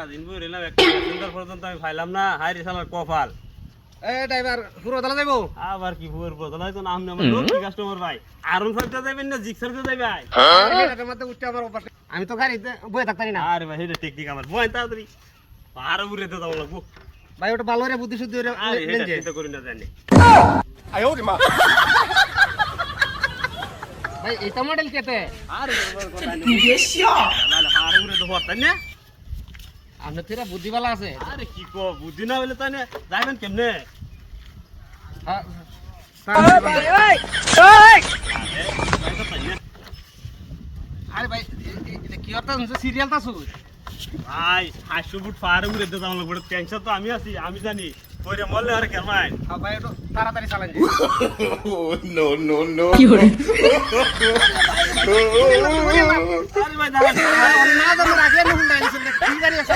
সারাদিন বই রইলাম একটা সুন্দর পর্যন্ত আমি পাইলাম না হাই রে শালার কপাল এ ড্রাইভার পুরো দালা যাইবো আবার কি ভুয়ার বদল হয়তো না আমার লক্ষ্মী কাস্টমার ভাই আরন ফাইভটা যাবেন না জিক্সারটা যাবে ভাই এটার মধ্যে উঠতে আমার অভ্যাস নেই। আমি তো গাড়িতে বয়ে থাকতারি না আরে ভাই এটা টেকনিক আমার বয় তাড়াতাড়ি আরো উড়ে তো যাবো লাগবো ভাই ওটা ভালো রে বুদ্ধি শুদ্ধি রে আরে এটা লেনজে চিন্তা করি না জানি ভাই এটা মডেল কেতে আরে আরে উড়ে তো হতাই না আপনি তেরা বুদ্ধি ভালো আছে আরে কি কো বুদ্ধি না হইলে তাই না যাইবেন কেমনে হ্যাঁ, আরে ভাই এটা কি অর্থ সিরিয়াল তা শুন ভাই 500 ফুট পাহাড়ে উড়ে তো যাবো লাগবো টেনশন তো আমি আছি আমি জানি কইরে মরলে আর কেমন হ্যাঁ ভাই একটু তাড়াতাড়ি চালান আরে ভাই দাঁড়ান না জানো আগে নুন ডাইনিস কি গাড়ি আছে